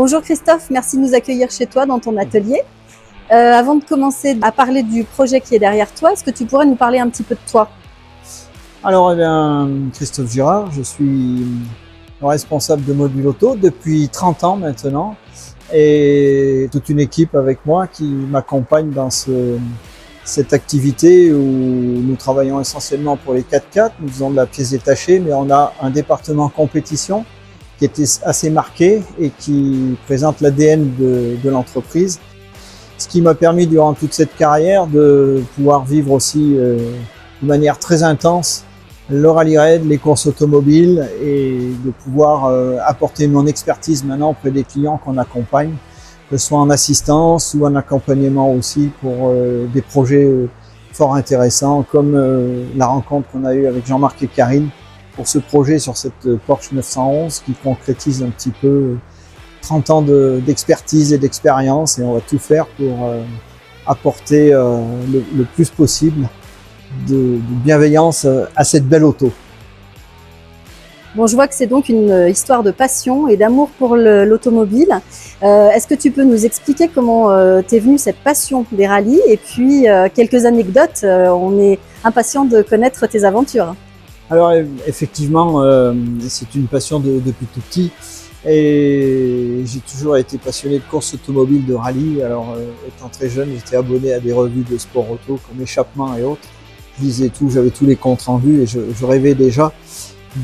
Bonjour Christophe, merci de nous accueillir chez toi dans ton atelier. Avant de commencer à parler du projet qui est derrière toi, est-ce que tu pourrais nous parler un petit peu de toi? Alors, Christophe Girard, je suis responsable de Module Auto depuis 30 ans maintenant et toute une équipe avec moi qui m'accompagne dans cette activité où nous travaillons essentiellement pour les 4x4, nous faisons de la pièce détachée, mais on a un département compétition qui était assez marqué et qui présente l'ADN de l'entreprise. Ce qui m'a permis durant toute cette carrière de pouvoir vivre aussi de manière très intense le rallye raid, les courses automobiles et de pouvoir apporter mon expertise maintenant auprès des clients qu'on accompagne, que ce soit en assistance ou en accompagnement aussi pour des projets fort intéressants comme la rencontre qu'on a eue avec Jean-Marc et Karine pour ce projet sur cette Porsche 911 qui concrétise un petit peu 30 ans d'expertise et d'expérience et on va tout faire pour apporter le plus possible de bienveillance à cette belle auto. Bon, je vois que c'est donc une histoire de passion et d'amour pour l'automobile. Est-ce que tu peux nous expliquer comment t'es venue cette passion des rallyes et puis quelques anecdotes, on est impatient de connaître tes aventures. Alors effectivement, c'est une passion depuis tout petit et j'ai toujours été passionné de course automobile, de rallye. Alors étant très jeune, j'étais abonné à des revues de sport auto comme Échappement et autres. Je lisais tout, j'avais tous les comptes rendus et je rêvais déjà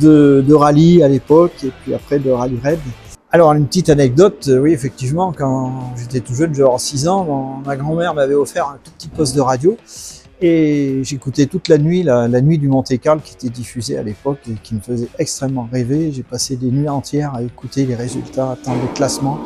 de rallye à l'époque et puis après de rallye raid. Alors une petite anecdote, oui effectivement, quand j'étais tout jeune, j'avais 6 ans, ma grand-mère m'avait offert un tout petit poste de radio et j'écoutais toute la nuit, la nuit du Monte-Carlo qui était diffusée à l'époque et qui me faisait extrêmement rêver. J'ai passé des nuits entières à écouter les résultats, attendre les classements.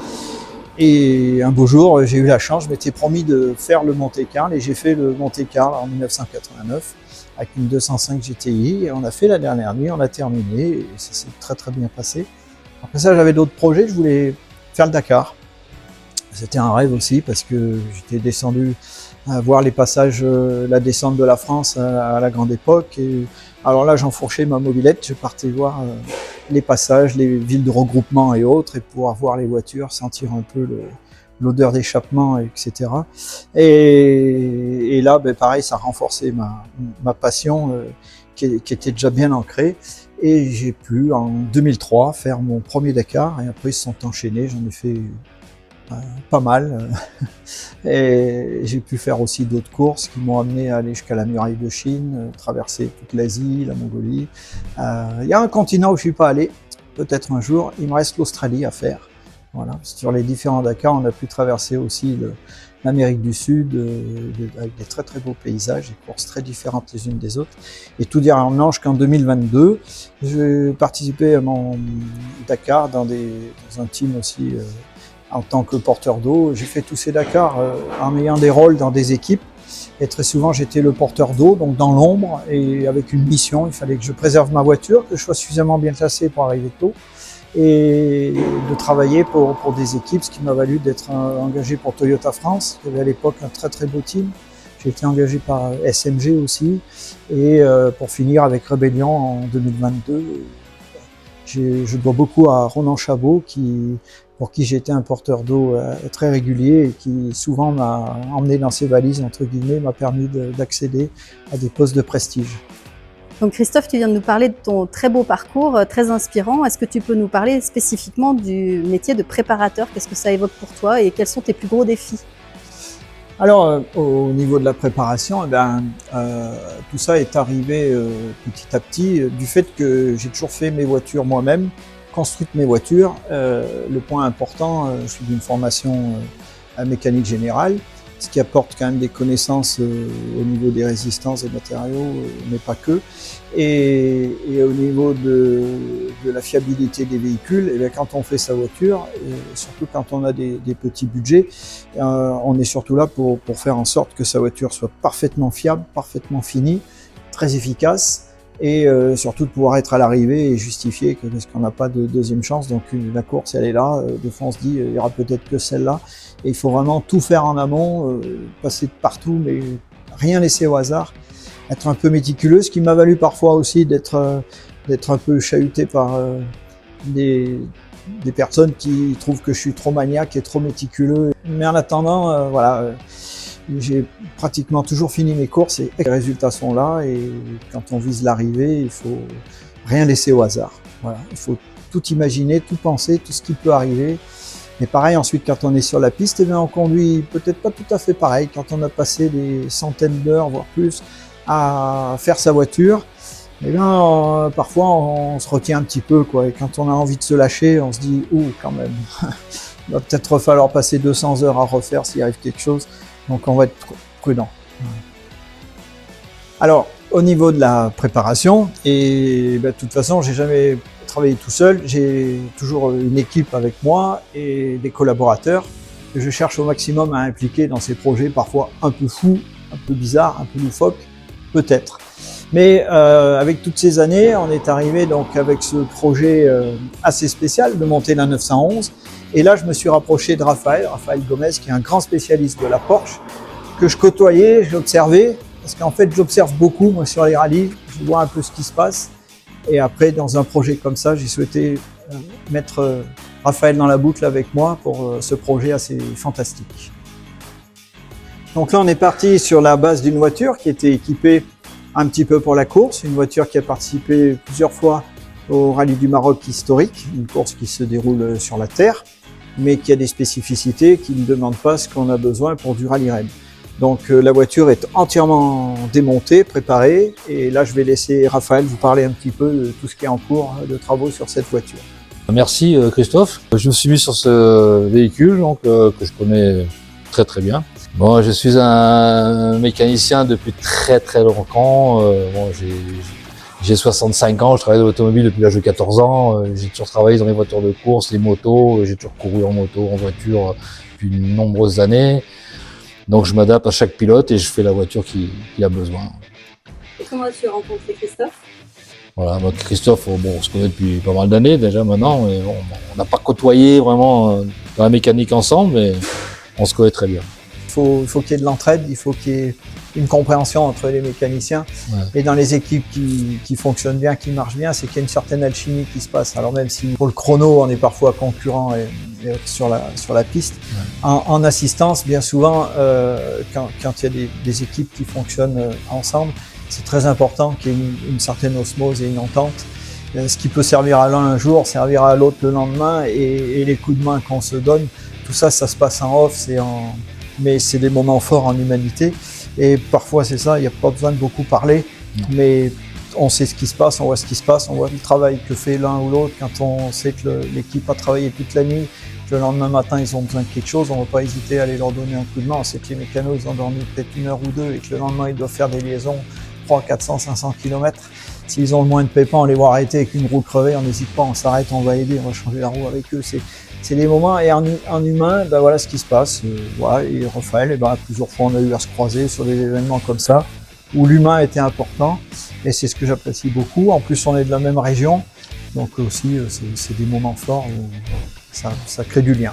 Et un beau jour, j'ai eu la chance, je m'étais promis de faire le Monte-Carlo et j'ai fait le Monte-Carlo en 1989 avec une 205 GTI et on a fait la dernière nuit, on a terminé et ça s'est très très bien passé. Après ça, j'avais d'autres projets, je voulais faire le Dakar. C'était un rêve aussi parce que j'étais descendu à voir les passages, la descente de la France à la grande époque. Et alors là, j'enfourchais ma mobilette, je partais voir les passages, les villes de regroupement et autres, et pouvoir voir les voitures, sentir un peu l'odeur d'échappement, etc. Et là, pareil, ça a renforcé ma passion qui était déjà bien ancrée. Et j'ai pu, en 2003, faire mon premier Dakar. Et après, ils se sont enchaînés, j'en ai fait pas mal. Et j'ai pu faire aussi d'autres courses qui m'ont amené à aller jusqu'à la muraille de Chine, traverser toute l'Asie, la Mongolie. Il y a un continent où je suis pas allé, peut-être un jour. Il me reste l'Australie à faire. Voilà. Sur les différents Dakar, on a pu traverser aussi l'Amérique du Sud avec des très très beaux paysages, des courses très différentes les unes des autres. Et tout dire en manche qu'en 2022, j'ai participé à mon Dakar dans un team aussi en tant que porteur d'eau. J'ai fait tous ces Dakar en ayant des rôles dans des équipes. Et très souvent, j'étais le porteur d'eau, donc dans l'ombre, et avec une mission. Il fallait que je préserve ma voiture, que je sois suffisamment bien classé pour arriver tôt, et de travailler pour des équipes, ce qui m'a valu d'être engagé pour Toyota France, qui avait à l'époque un très très beau team. J'ai été engagé par SMG aussi, et pour finir avec Rébellion en 2022. Je dois beaucoup à Ronan Chabot, pour qui j'étais un porteur d'eau très régulier et qui souvent m'a emmené dans ses valises, entre guillemets, m'a permis d'accéder à des postes de prestige. Donc Christophe, tu viens de nous parler de ton très beau parcours, très inspirant. Est-ce que tu peux nous parler spécifiquement du métier de préparateur? Qu'est-ce que ça évoque pour toi et quels sont tes plus gros défis? Alors, au niveau de la préparation, tout ça est arrivé petit à petit du fait que j'ai toujours fait mes voitures moi-même, construite mes voitures. Le point important, je suis d'une formation à mécanique générale, ce qui apporte quand même des connaissances au niveau des résistances des matériaux, mais pas que. Et au niveau de la fiabilité des véhicules, et bien quand on fait sa voiture, et surtout quand on a des petits budgets, on est surtout là pour faire en sorte que sa voiture soit parfaitement fiable, parfaitement finie, très efficace, et surtout de pouvoir être à l'arrivée et justifier parce qu'on n'a pas de deuxième chance. Donc la course, elle est là, des fois on se dit il y aura peut-être que celle-là, et il faut vraiment tout faire en amont, passer de partout, mais rien laisser au hasard, être un peu méticuleux, ce qui m'a valu parfois aussi d'être un peu chahuté par des des personnes qui trouvent que je suis trop maniaque et trop méticuleux. Mais en attendant, j'ai pratiquement toujours fini mes courses et les résultats sont là. Et quand on vise l'arrivée, il faut rien laisser au hasard. Voilà, il faut tout imaginer, tout penser, tout ce qui peut arriver. Mais pareil, ensuite, quand on est sur la piste, eh bien, on conduit peut-être pas tout à fait pareil. Quand on a passé des centaines d'heures, voire plus, à faire sa voiture, eh bien, parfois, on se retient un petit peu, quoi. Et quand on a envie de se lâcher, on se dit, ouh, quand même, il va peut-être falloir passer 200 heures à refaire s'il arrive quelque chose. Donc, on va être prudent. Alors, au niveau de la préparation, et de toute façon, j'ai jamais travaillé tout seul. J'ai toujours une équipe avec moi et des collaborateurs que je cherche au maximum à impliquer dans ces projets, parfois un peu fous, un peu bizarres, un peu loufoques, peut-être. Mais avec toutes ces années, on est arrivé donc avec ce projet assez spécial de monter la 911. Et là, je me suis rapproché de Raphaël Gomez, qui est un grand spécialiste de la Porsche, que je côtoyais, je l'observais, parce qu'en fait, j'observe beaucoup, moi, sur les rallyes, je vois un peu ce qui se passe. Et après, dans un projet comme ça, j'ai souhaité mettre Raphaël dans la boucle avec moi pour ce projet assez fantastique. Donc là, on est parti sur la base d'une voiture qui était équipée un petit peu pour la course, une voiture qui a participé plusieurs fois au Rallye du Maroc historique, une course qui se déroule sur la terre, mais qui a des spécificités qui ne demandent pas ce qu'on a besoin pour du rallye raid. Donc la voiture est entièrement démontée, préparée, et là je vais laisser Raphaël vous parler un petit peu de tout ce qui est en cours de travaux sur cette voiture. Merci Christophe. Je me suis mis sur ce véhicule donc, que je connais très très bien. Bon, je suis un mécanicien depuis très très longtemps. J'ai 65 ans, je travaille dans l'automobile depuis l'âge de 14 ans. J'ai toujours travaillé dans les voitures de course, les motos. J'ai toujours couru en moto, en voiture depuis de nombreuses années. Donc je m'adapte à chaque pilote et je fais la voiture qui a besoin. Et comment as-tu rencontré Christophe? Voilà, donc Christophe, bon, on se connaît depuis pas mal d'années déjà maintenant. Mais bon, on n'a pas côtoyé vraiment dans la mécanique ensemble, mais on se connaît très bien. Il faut qu'il y ait de l'entraide, il faut qu'il y ait une compréhension entre les mécaniciens. Ouais. Et dans les équipes qui fonctionnent bien, qui marchent bien, c'est qu'il y a une certaine alchimie qui se passe. Alors même si pour le chrono, on est parfois concurrent sur la piste, ouais. En assistance, bien souvent, quand il y a des équipes qui fonctionnent ensemble, c'est très important qu'il y ait une certaine osmose et une entente. Ce qui peut servir à l'un un jour, servira à l'autre le lendemain, et les coups de main qu'on se donne, tout ça, ça se passe en off, mais c'est des moments forts en humanité. Et parfois, c'est ça, il n'y a pas besoin de beaucoup parler, mais on sait ce qui se passe, on voit ce qui se passe, on voit le travail que fait l'un ou l'autre. Quand on sait que l'équipe a travaillé toute la nuit, que le lendemain matin, ils ont besoin de quelque chose, on ne va pas hésiter à aller leur donner un coup de main. On sait que les mécanos, ils ont dormi peut-être 1 heure ou 2 et que le lendemain, ils doivent faire des liaisons 300, 400, 500 km. S'ils ont le moins de pépins, on les voit arrêter avec une roue crevée, on n'hésite pas, on s'arrête, on va aider, on va changer la roue avec eux. C'est des moments, et en humain, ben voilà ce qui se passe. Voilà, et Raphaël, plusieurs fois on a eu à se croiser sur des événements comme ça, où l'humain était important, et c'est ce que j'apprécie beaucoup. En plus, on est de la même région, donc aussi c'est des moments forts où ça crée du lien.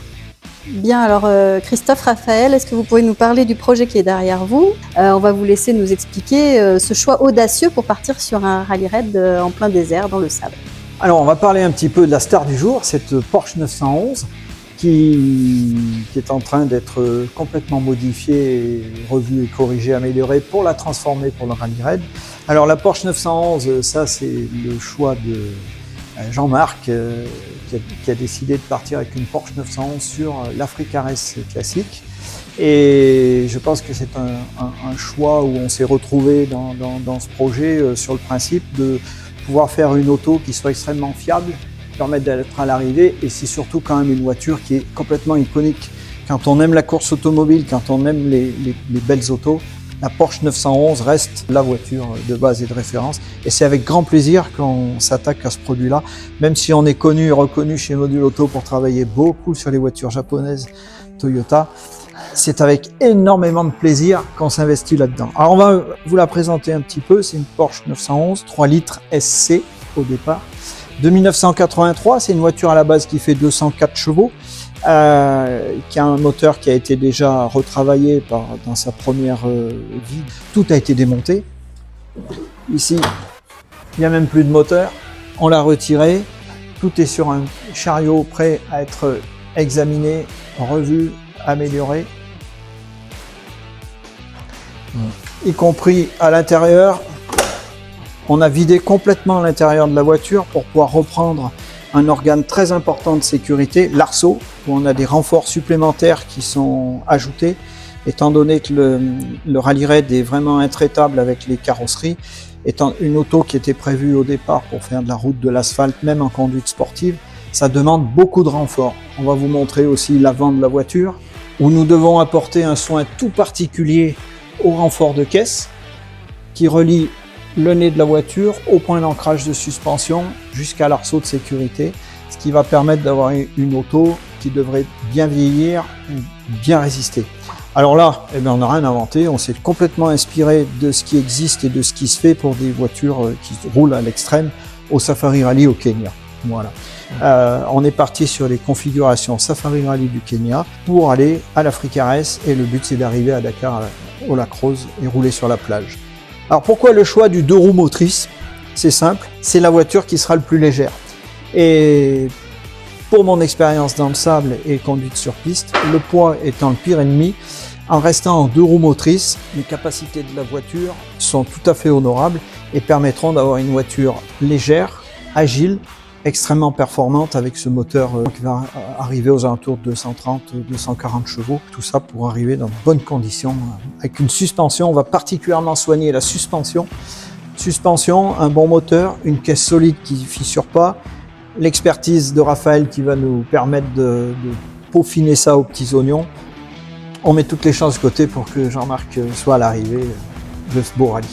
Bien, alors Christophe, Raphaël, est-ce que vous pouvez nous parler du projet qui est derrière vous? On va vous laisser nous expliquer ce choix audacieux pour partir sur un rallye raid en plein désert, dans le sable. Alors, on va parler un petit peu de la star du jour, cette Porsche 911 qui est en train d'être complètement modifiée, revue et corrigée, améliorée pour la transformer pour le rallye raid. Alors, la Porsche 911, ça c'est le choix de Jean-Marc qui a décidé de partir avec une Porsche 911 sur l'Africa Race classique. Et je pense que c'est un choix où on s'est retrouvé dans ce projet sur le principe de pouvoir faire une auto qui soit extrêmement fiable, permettre d'être à l'arrivée, et c'est surtout quand même une voiture qui est complètement iconique. Quand on aime la course automobile, quand on aime les belles autos, la Porsche 911 reste la voiture de base et de référence, et c'est avec grand plaisir qu'on s'attaque à ce produit-là, même si on est connu et reconnu chez Module Auto pour travailler beaucoup sur les voitures japonaises Toyota. C'est avec énormément de plaisir qu'on s'investit là-dedans. Alors on va vous la présenter un petit peu. C'est une Porsche 911 3 litres SC au départ. De 1983, c'est une voiture à la base qui fait 204 chevaux, qui a un moteur qui a été déjà retravaillé dans sa première vie. Tout a été démonté. Ici, il n'y a même plus de moteur. On l'a retiré. Tout est sur un chariot prêt à être examiné, revu, amélioré. Y compris à l'intérieur. On a vidé complètement l'intérieur de la voiture pour pouvoir reprendre un organe très important de sécurité, l'arceau, où on a des renforts supplémentaires qui sont ajoutés, étant donné que le Rally Raid est vraiment intraitable avec les carrosseries, étant une auto qui était prévue au départ pour faire de la route, de l'asphalte, même en conduite sportive, ça demande beaucoup de renforts. On va vous montrer aussi l'avant de la voiture, où nous devons apporter un soin tout particulier au renfort de caisse, qui relie le nez de la voiture au point d'ancrage de suspension jusqu'à l'arceau de sécurité, ce qui va permettre d'avoir une auto qui devrait bien vieillir, bien résister. Alors là, eh bien, on n'a rien inventé, on s'est complètement inspiré de ce qui existe et de ce qui se fait pour des voitures qui roulent à l'extrême au Safari Rally au Kenya. Voilà. On est parti sur les configurations Safari Rally du Kenya pour aller à l'Africa Race et le but c'est d'arriver à Dakar au Lac Rose et rouler sur la plage. Alors pourquoi le choix du 2 roues motrices? C'est simple, c'est la voiture qui sera le plus légère. Et pour mon expérience dans le sable et conduite sur piste, le poids étant le pire ennemi, en restant en 2 roues motrices, les capacités de la voiture sont tout à fait honorables et permettront d'avoir une voiture légère, agile, extrêmement performante avec ce moteur qui va arriver aux alentours de 230-240 chevaux. Tout ça pour arriver dans de bonnes conditions. Avec une suspension, on va particulièrement soigner la suspension. Suspension, un bon moteur, une caisse solide qui ne fissure pas, l'expertise de Raphaël qui va nous permettre de peaufiner ça aux petits oignons. On met toutes les chances de côté pour que Jean-Marc soit à l'arrivée de ce beau rallye.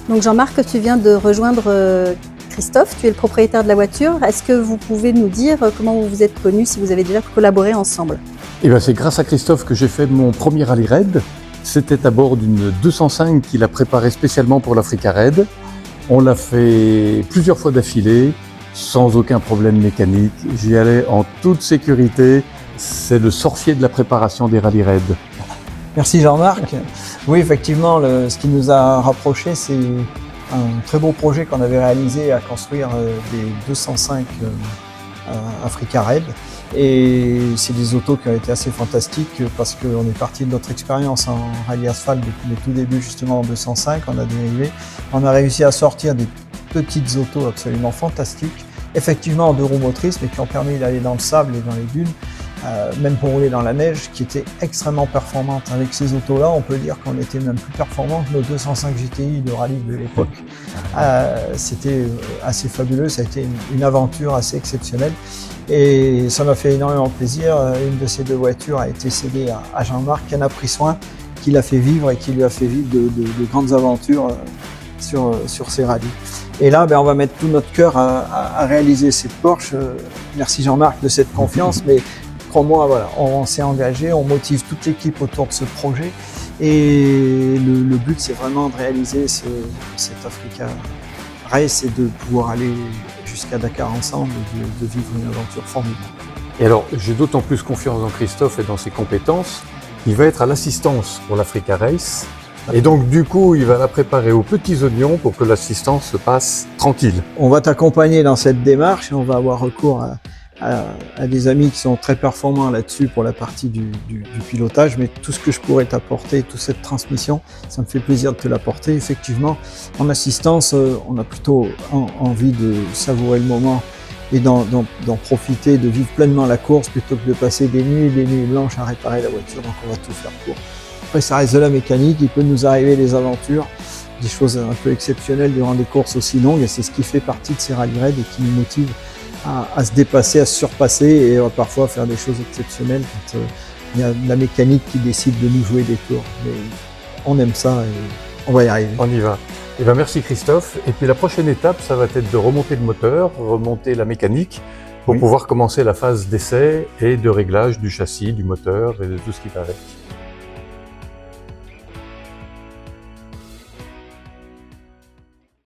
Donc Jean-Marc, tu viens de rejoindre Christophe, tu es le propriétaire de la voiture. Est-ce que vous pouvez nous dire comment vous vous êtes connus, si vous avez déjà collaboré ensemble? Eh bien, c'est grâce à Christophe que j'ai fait mon premier Rally Raid. C'était à bord d'une 205 qu'il a préparée spécialement pour l'Africa Raid. On l'a fait plusieurs fois d'affilée, sans aucun problème mécanique. J'y allais en toute sécurité. C'est le sorcier de la préparation des Rally Raid. Merci Jean-Marc. Oui, effectivement, ce qui nous a rapprochés, c'est un très beau projet qu'on avait réalisé à construire des 205 Africa Raid. Et c'est des autos qui ont été assez fantastiques parce qu'on est parti de notre expérience en rallye asphalte depuis les tout débuts justement en 205, on a dérivé. On a réussi à sortir des petites autos absolument fantastiques, effectivement en 2 roues motrices, mais qui ont permis d'aller dans le sable et dans les dunes, même pour rouler dans la neige, qui était extrêmement performante. Avec ces autos-là, on peut dire qu'on était même plus performant que nos 205 GTI de rallye de l'époque. C'était assez fabuleux, ça a été une aventure assez exceptionnelle. Et ça m'a fait énormément plaisir. Une de ces 2 voitures a été cédée à Jean-Marc, qui en a pris soin, qui l'a fait vivre et qui lui a fait vivre de grandes aventures sur ces rallyes. Et là, on va mettre tout notre cœur à réaliser cette Porsche. Merci Jean-Marc de cette confiance, mais crois-moi, voilà, on s'est engagé, on motive toute l'équipe autour de ce projet. Et le but, c'est vraiment de réaliser cet Africa Race et de pouvoir aller jusqu'à Dakar ensemble et de vivre une aventure formidable. Et alors, j'ai d'autant plus confiance dans Christophe et dans ses compétences. Il va être à l'assistance pour l'Africa Race. Et donc, du coup, il va la préparer aux petits oignons pour que l'assistance se passe tranquille. On va t'accompagner dans cette démarche et on va avoir recours à des amis qui sont très performants là-dessus pour la partie du pilotage, mais tout ce que je pourrais t'apporter, toute cette transmission, ça me fait plaisir de te l'apporter. Effectivement, en assistance, on a plutôt envie de savourer le moment et d'en profiter, de vivre pleinement la course plutôt que de passer des nuits blanches à réparer la voiture, donc on va tout faire pour. Après, ça reste de la mécanique, il peut nous arriver des aventures, des choses un peu exceptionnelles durant des courses aussi longues, et c'est ce qui fait partie de ces rally raids et qui nous motive à se dépasser, à se surpasser et parfois faire des choses exceptionnelles quand il y a de la mécanique qui décide de nous jouer des tours. Mais on aime ça et on va y arriver. On y va. Et bien, merci Christophe. Et puis la prochaine étape, ça va être de remonter le moteur, remonter la mécanique pour pouvoir commencer la phase d'essai et de réglage du châssis, du moteur et de tout ce qui va avec.